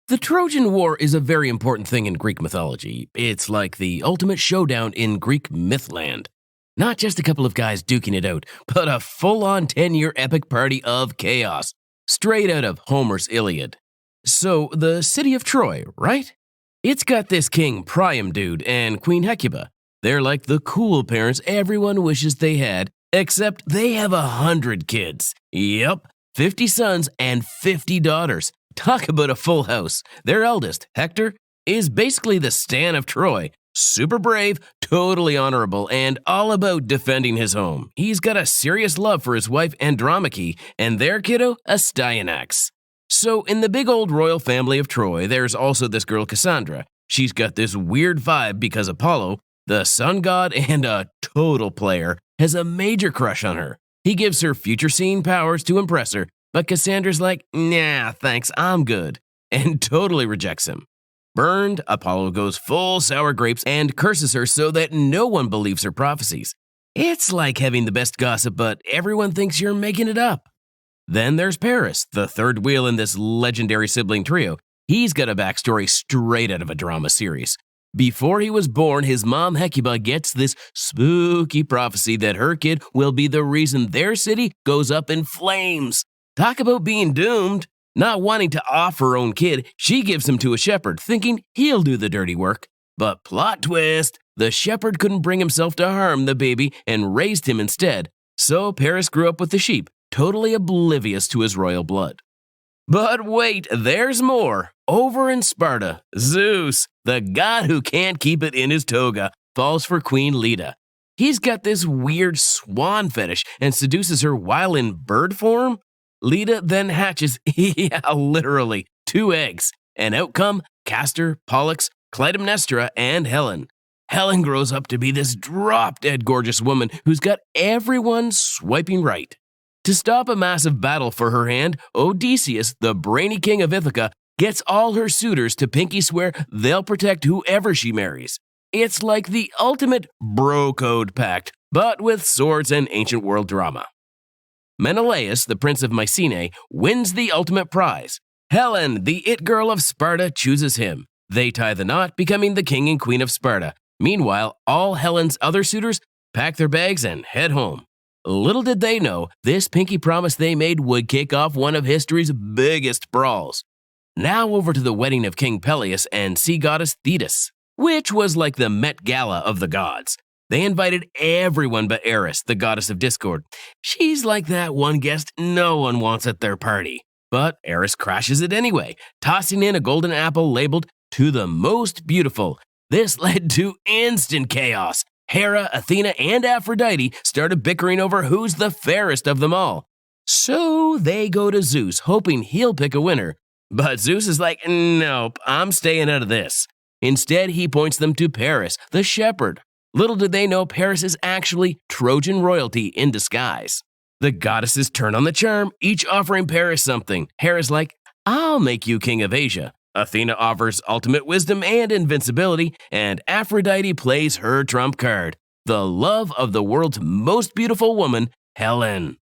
The Trojan War is a very important thing in Greek mythology. It's like the ultimate showdown in Greek mythland. Not just a couple of guys duking it out, but a full-on 10-year epic party of chaos, straight out of Homer's Iliad. So, the city of Troy, right? It's got this king Priam dude and Queen Hecuba. They're like the cool parents everyone wishes they had, except they have 100 kids. Yup, 50 sons and 50 daughters. Talk about a full house. Their eldest, Hector, is basically the Stan of Troy. Super brave, totally honorable, and all about defending his home. He's got a serious love for his wife Andromache, and their kiddo, Astyanax. So in the big old royal family of Troy, there's also this girl Cassandra. She's got this weird vibe because Apollo, the sun god and a total player, has a major crush on her. He gives her future-seeing powers to impress her, but Cassandra's like, nah, thanks, I'm good, and totally rejects him. Burned, Apollo goes full sour grapes and curses her so that no one believes her prophecies. It's like having the best gossip, but everyone thinks you're making it up. Then there's Paris, the third wheel in this legendary sibling trio. He's got a backstory straight out of a drama series. Before he was born, his mom Hecuba gets this spooky prophecy that her kid will be the reason their city goes up in flames. Talk about being doomed. Not wanting to off her own kid, she gives him to a shepherd, thinking he'll do the dirty work. But plot twist, the shepherd couldn't bring himself to harm the baby and raised him instead. So Paris grew up with the sheep, totally oblivious to his royal blood. But wait, there's more. Over in Sparta, Zeus, the god who can't keep it in his toga, falls for Queen Leda. He's got this weird swan fetish and seduces her while in bird form. Leda then hatches, literally, 2 eggs, and out come Castor, Pollux, Clytemnestra, and Helen. Helen grows up to be this drop-dead gorgeous woman who's got everyone swiping right. To stop a massive battle for her hand, Odysseus, the brainy king of Ithaca, gets all her suitors to pinky swear they'll protect whoever she marries. It's like the ultimate bro code pact, but with swords and ancient world drama. Menelaus, the prince of Mycenae, wins the ultimate prize. Helen, the it girl of Sparta, chooses him. They tie the knot, becoming the king and queen of Sparta. Meanwhile, all Helen's other suitors pack their bags and head home. Little did they know, this pinky promise they made would kick off one of history's biggest brawls. Now over to the wedding of King Peleus and sea goddess Thetis, which was like the Met Gala of the gods. They invited everyone but Eris, the goddess of discord. She's like that one guest no one wants at their party. But Eris crashes it anyway, tossing in a golden apple labeled, "To the most beautiful." This led to instant chaos. Hera, Athena, and Aphrodite started bickering over who's the fairest of them all. So they go to Zeus, hoping he'll pick a winner. But Zeus is like, nope, I'm staying out of this. Instead, he points them to Paris, the shepherd. Little did they know Paris is actually Trojan royalty in disguise. The goddesses turn on the charm, each offering Paris something. Hera's like, I'll make you king of Asia. Athena offers ultimate wisdom and invincibility, and Aphrodite plays her trump card, the love of the world's most beautiful woman, Helen.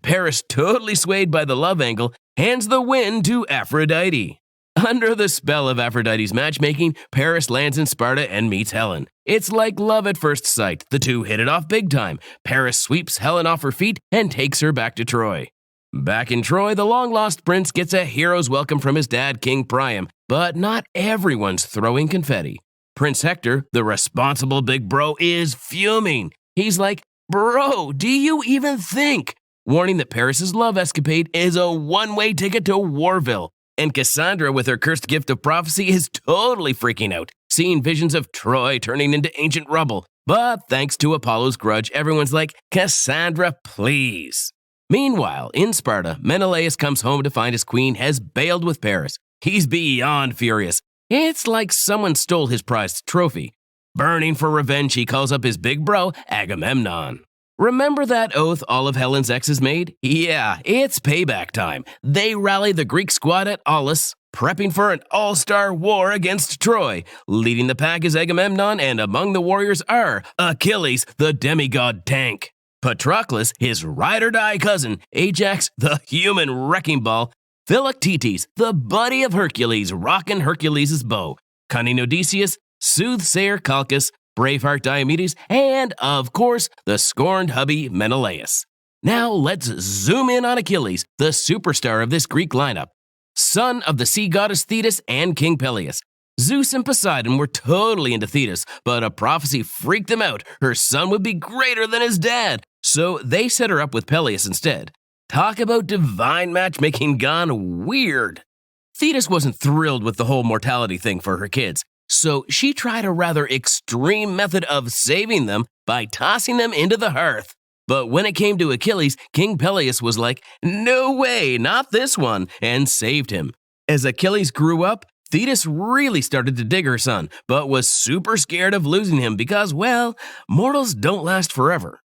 Paris, totally swayed by the love angle, hands the win to Aphrodite. Under the spell of Aphrodite's matchmaking, Paris lands in Sparta and meets Helen. It's like love at first sight. The two hit it off big time. Paris sweeps Helen off her feet and takes her back to Troy. Back in Troy, the long-lost prince gets a hero's welcome from his dad, King Priam, but not everyone's throwing confetti. Prince Hector, the responsible big bro, is fuming. He's like, bro, do you even think? Warning that Paris's love escapade is a one-way ticket to Warville. And Cassandra, with her cursed gift of prophecy, is totally freaking out, seeing visions of Troy turning into ancient rubble. But thanks to Apollo's grudge, everyone's like, Cassandra, please. Meanwhile, in Sparta, Menelaus comes home to find his queen has bailed with Paris. He's beyond furious. It's like someone stole his prized trophy. Burning for revenge, he calls up his big bro, Agamemnon. Remember that oath all of Helen's exes made? Yeah, it's payback time. They rally the Greek squad at Aulis, prepping for an all-star war against Troy. Leading the pack is Agamemnon, and among the warriors are Achilles, the demigod tank, Patroclus, his ride-or-die cousin, Ajax, the human wrecking ball, Philoctetes, the buddy of Hercules, rocking Hercules' bow, cunning Odysseus, soothsayer Calchas, braveheart Diomedes, and, of course, the scorned hubby Menelaus. Now let's zoom in on Achilles, the superstar of this Greek lineup. Son of the sea goddess Thetis and King Peleus. Zeus and Poseidon were totally into Thetis, but a prophecy freaked them out. Her son would be greater than his dad, so they set her up with Peleus instead. Talk about divine matchmaking gone weird. Thetis wasn't thrilled with the whole mortality thing for her kids, so she tried a rather extreme method of saving them by tossing them into the hearth. But when it came to Achilles, King Peleus was like, "No way, not this one," and saved him. As Achilles grew up, Thetis really started to dig her son, but was super scared of losing him because, well, mortals don't last forever.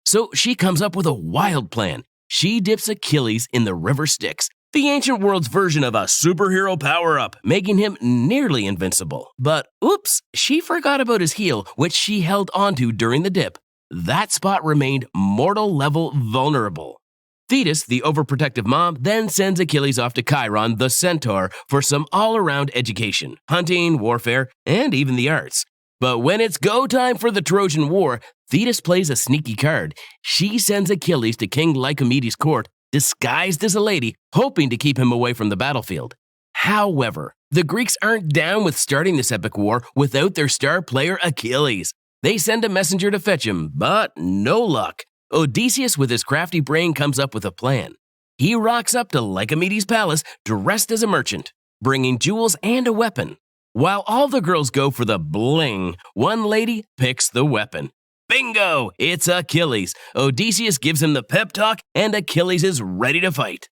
So she comes up with a wild plan. She dips Achilles in the river Styx, the ancient world's version of a superhero power-up, making him nearly invincible. But oops, she forgot about his heel, which she held onto during the dip. That spot remained mortal-level vulnerable. Thetis, the overprotective mom, then sends Achilles off to Chiron, the centaur, for some all-around education, hunting, warfare, and even the arts. But when it's go time for the Trojan War, Thetis plays a sneaky card. She sends Achilles to King Lycomedes' court, disguised as a lady, hoping to keep him away from the battlefield. However, the Greeks aren't down with starting this epic war without their star player Achilles. They send a messenger to fetch him, but no luck. Odysseus, with his crafty brain, comes up with a plan. He rocks up to Lycomedes' palace dressed as a merchant, bringing jewels and a weapon. While all the girls go for the bling, one lady picks the weapon. Bingo! It's Achilles. Odysseus gives him the pep talk, and Achilles is ready to fight.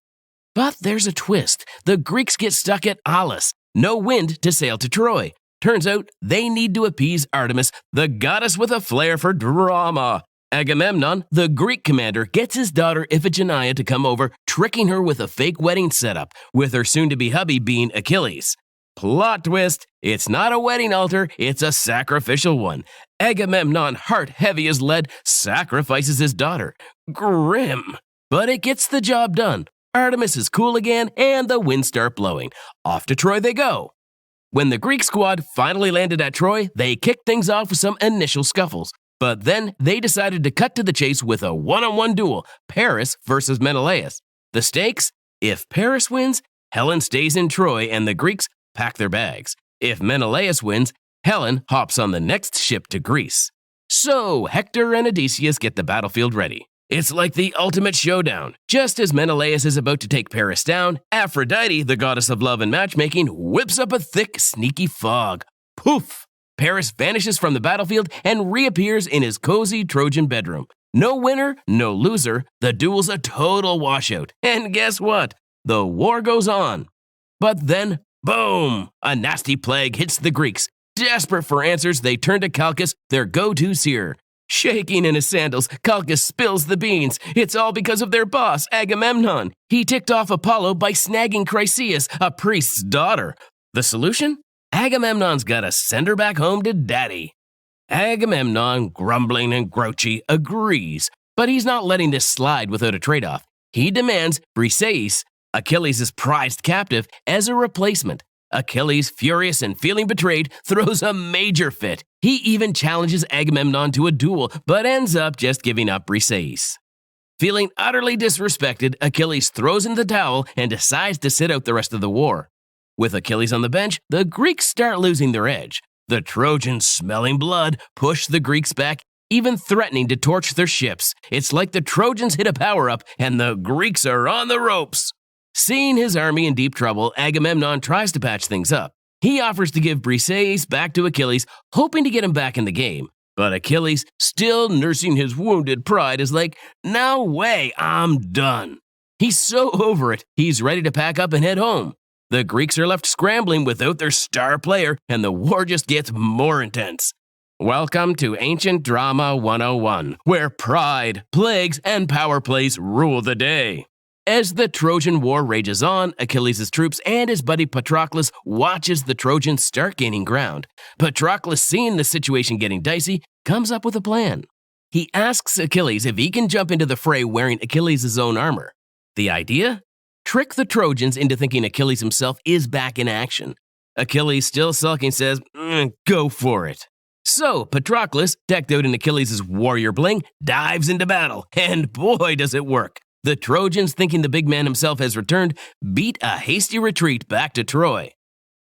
But there's a twist. The Greeks get stuck at Aulis. No wind to sail to Troy. Turns out they need to appease Artemis, the goddess with a flair for drama. Agamemnon, the Greek commander, gets his daughter Iphigenia to come over, tricking her with a fake wedding setup, with her soon-to-be hubby being Achilles. Plot twist, it's not a wedding altar, it's a sacrificial one. Agamemnon, heart heavy as lead, sacrifices his daughter. Grim. But it gets the job done. Artemis is cool again, and the winds start blowing. Off to Troy they go. When the Greek squad finally landed at Troy, they kicked things off with some initial scuffles. But then they decided to cut to the chase with a one-on-one duel, Paris versus Menelaus. The stakes? If Paris wins, Helen stays in Troy and the Greeks pack their bags. If Menelaus wins, Helen hops on the next ship to Greece. So Hector and Odysseus get the battlefield ready. It's like the ultimate showdown. Just as Menelaus is about to take Paris down, Aphrodite, the goddess of love and matchmaking, whips up a thick, sneaky fog. Poof! Paris vanishes from the battlefield and reappears in his cozy Trojan bedroom. No winner, no loser. The duel's a total washout. And guess what? The war goes on. But then, boom! A nasty plague hits the Greeks. Desperate for answers, they turn to Calchas, their go-to seer. Shaking in his sandals, Calchas spills the beans. It's all because of their boss, Agamemnon. He ticked off Apollo by snagging Chryseis, a priest's daughter. The solution? Agamemnon's gotta send her back home to daddy. Agamemnon, grumbling and grouchy, agrees, but he's not letting this slide without a trade-off. He demands Briseis, Achilles' prized captive, as a replacement. Achilles, furious and feeling betrayed, throws a major fit. He even challenges Agamemnon to a duel, but ends up just giving up Briseis. Feeling utterly disrespected, Achilles throws in the towel and decides to sit out the rest of the war. With Achilles on the bench, the Greeks start losing their edge. The Trojans, smelling blood, push the Greeks back, even threatening to torch their ships. It's like the Trojans hit a power-up and the Greeks are on the ropes. Seeing his army in deep trouble, Agamemnon tries to patch things up. He offers to give Briseis back to Achilles, hoping to get him back in the game. But Achilles, still nursing his wounded pride, is like, "No way, I'm done." He's so over it, he's ready to pack up and head home. The Greeks are left scrambling without their star player, and the war just gets more intense. Welcome to Ancient Drama 101, where pride, plagues, and power plays rule the day. As the Trojan War rages on, Achilles' troops and his buddy Patroclus watches the Trojans start gaining ground. Patroclus, seeing the situation getting dicey, comes up with a plan. He asks Achilles if he can jump into the fray wearing Achilles' own armor. The idea? trick the Trojans into thinking Achilles himself is back in action. Achilles, still sulking, says, go for it. So, Patroclus, decked out in Achilles' warrior bling, dives into battle, and boy does it work. The Trojans, thinking the big man himself has returned, beat a hasty retreat back to Troy.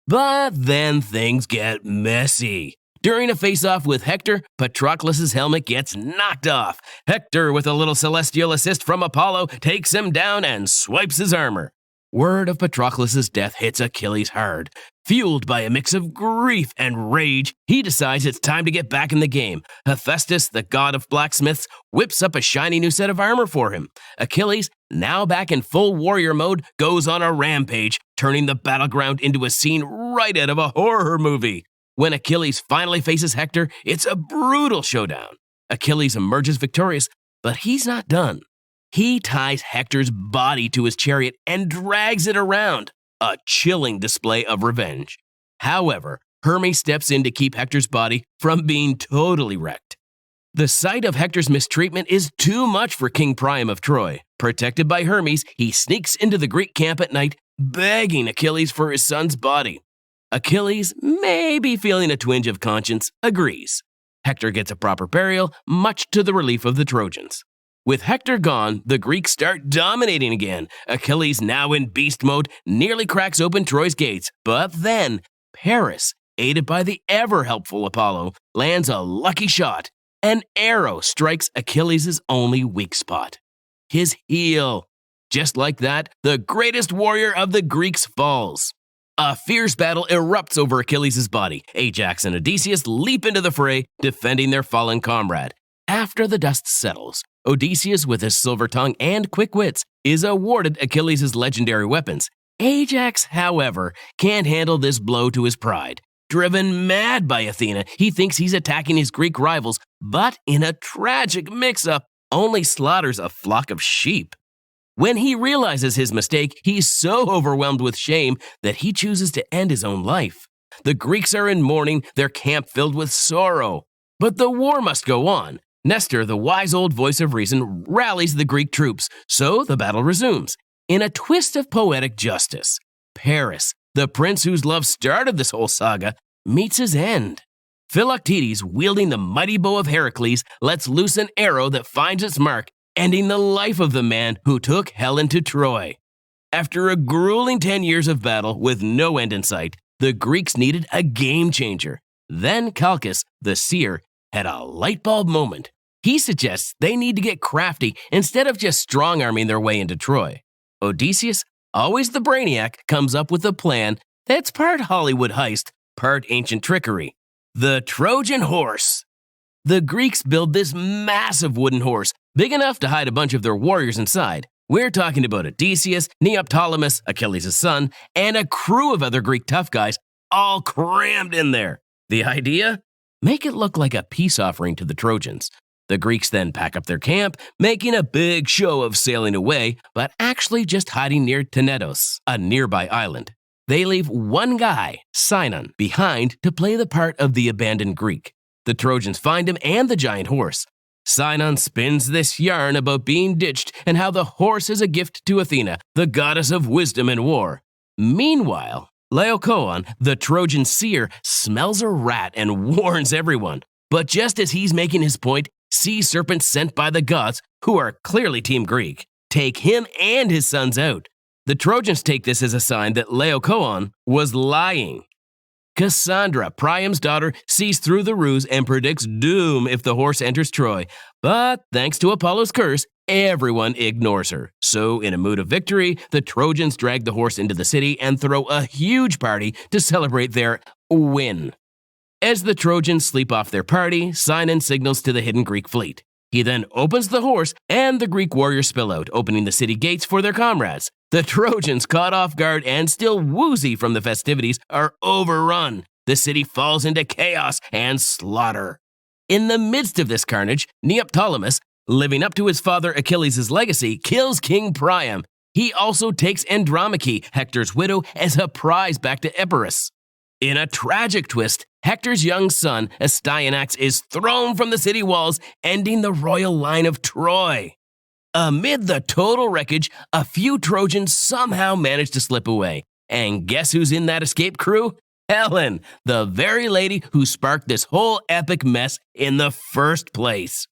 But then things get messy. During a face-off with Hector, Patroclus' helmet gets knocked off. Hector, with a little celestial assist from Apollo, takes him down and swipes his armor. Word of Patroclus' death hits Achilles hard. Fueled by a mix of grief and rage, he decides it's time to get back in the game. Hephaestus, the god of blacksmiths, whips up a shiny new set of armor for him. Achilles, now back in full warrior mode, goes on a rampage, turning the battleground into a scene right out of a horror movie. When Achilles finally faces Hector, it's a brutal showdown. Achilles emerges victorious, but he's not done. He ties Hector's body to his chariot and drags it around, a chilling display of revenge. However, Hermes steps in to keep Hector's body from being totally wrecked. The sight of Hector's mistreatment is too much for King Priam of Troy. Protected by Hermes, he sneaks into the Greek camp at night, begging Achilles for his son's body. Achilles, maybe feeling a twinge of conscience, agrees. Hector gets a proper burial, much to the relief of the Trojans. With Hector gone, the Greeks start dominating again. Achilles, now in beast mode, nearly cracks open Troy's gates. But then, Paris, aided by the ever-helpful Apollo, lands a lucky shot. An arrow strikes Achilles' only weak spot, his heel. Just like that, the greatest warrior of the Greeks falls. A fierce battle erupts over Achilles' body. Ajax and Odysseus leap into the fray, defending their fallen comrade. After the dust settles, Odysseus, with his silver tongue and quick wits, is awarded Achilles' legendary weapons. Ajax, however, can't handle this blow to his pride. Driven mad by Athena, he thinks he's attacking his Greek rivals, but in a tragic mix-up, only slaughters a flock of sheep. When he realizes his mistake, he's so overwhelmed with shame that he chooses to end his own life. The Greeks are in mourning, their camp filled with sorrow. But the war must go on. Nestor, the wise old voice of reason, rallies the Greek troops, so the battle resumes. In a twist of poetic justice, Paris, the prince whose love started this whole saga, meets his end. Philoctetes, wielding the mighty bow of Heracles, lets loose an arrow that finds its mark, ending the life of the man who took Helen to Troy. After a grueling 10 years of battle with no end in sight, the Greeks needed a game changer. Then Calchas, the seer, had a light bulb moment. He suggests they need to get crafty instead of just strong-arming their way into Troy. Odysseus, always the brainiac, comes up with a plan that's part Hollywood heist, part ancient trickery. The Trojan horse. The Greeks build this massive wooden horse, big enough to hide a bunch of their warriors inside. We're talking about Odysseus, Neoptolemus, Achilles' son, and a crew of other Greek tough guys, all crammed in there. The idea? Make it look like a peace offering to the Trojans. The Greeks then pack up their camp, making a big show of sailing away, but actually just hiding near Tenedos, a nearby island. They leave one guy, Sinon, behind to play the part of the abandoned Greek. The Trojans find him and the giant horse. Sinon spins this yarn about being ditched and how the horse is a gift to Athena, the goddess of wisdom and war. Meanwhile, Laocoon, the Trojan seer, smells a rat and warns everyone. But just as he's making his point, sea serpents sent by the gods, who are clearly Team Greek, take him and his sons out. The Trojans take this as a sign that Laocoon was lying. Cassandra, Priam's daughter, sees through the ruse and predicts doom if the horse enters Troy. But thanks to Apollo's curse, everyone ignores her. So, in a mood of victory, the Trojans drag the horse into the city and throw a huge party to celebrate their win. As the Trojans sleep off their party, Sinon signals to the hidden Greek fleet. He then opens the horse, and the Greek warriors spill out, opening the city gates for their comrades. The Trojans, caught off guard and still woozy from the festivities, are overrun. The city falls into chaos and slaughter. In the midst of this carnage, Neoptolemus, living up to his father Achilles' legacy, kills King Priam. He also takes Andromache, Hector's widow, as a prize back to Epirus. In a tragic twist, Hector's young son, Astyanax, is thrown from the city walls, ending the royal line of Troy. Amid the total wreckage, a few Trojans somehow managed to slip away. And guess who's in that escape crew? Helen, the very lady who sparked this whole epic mess in the first place.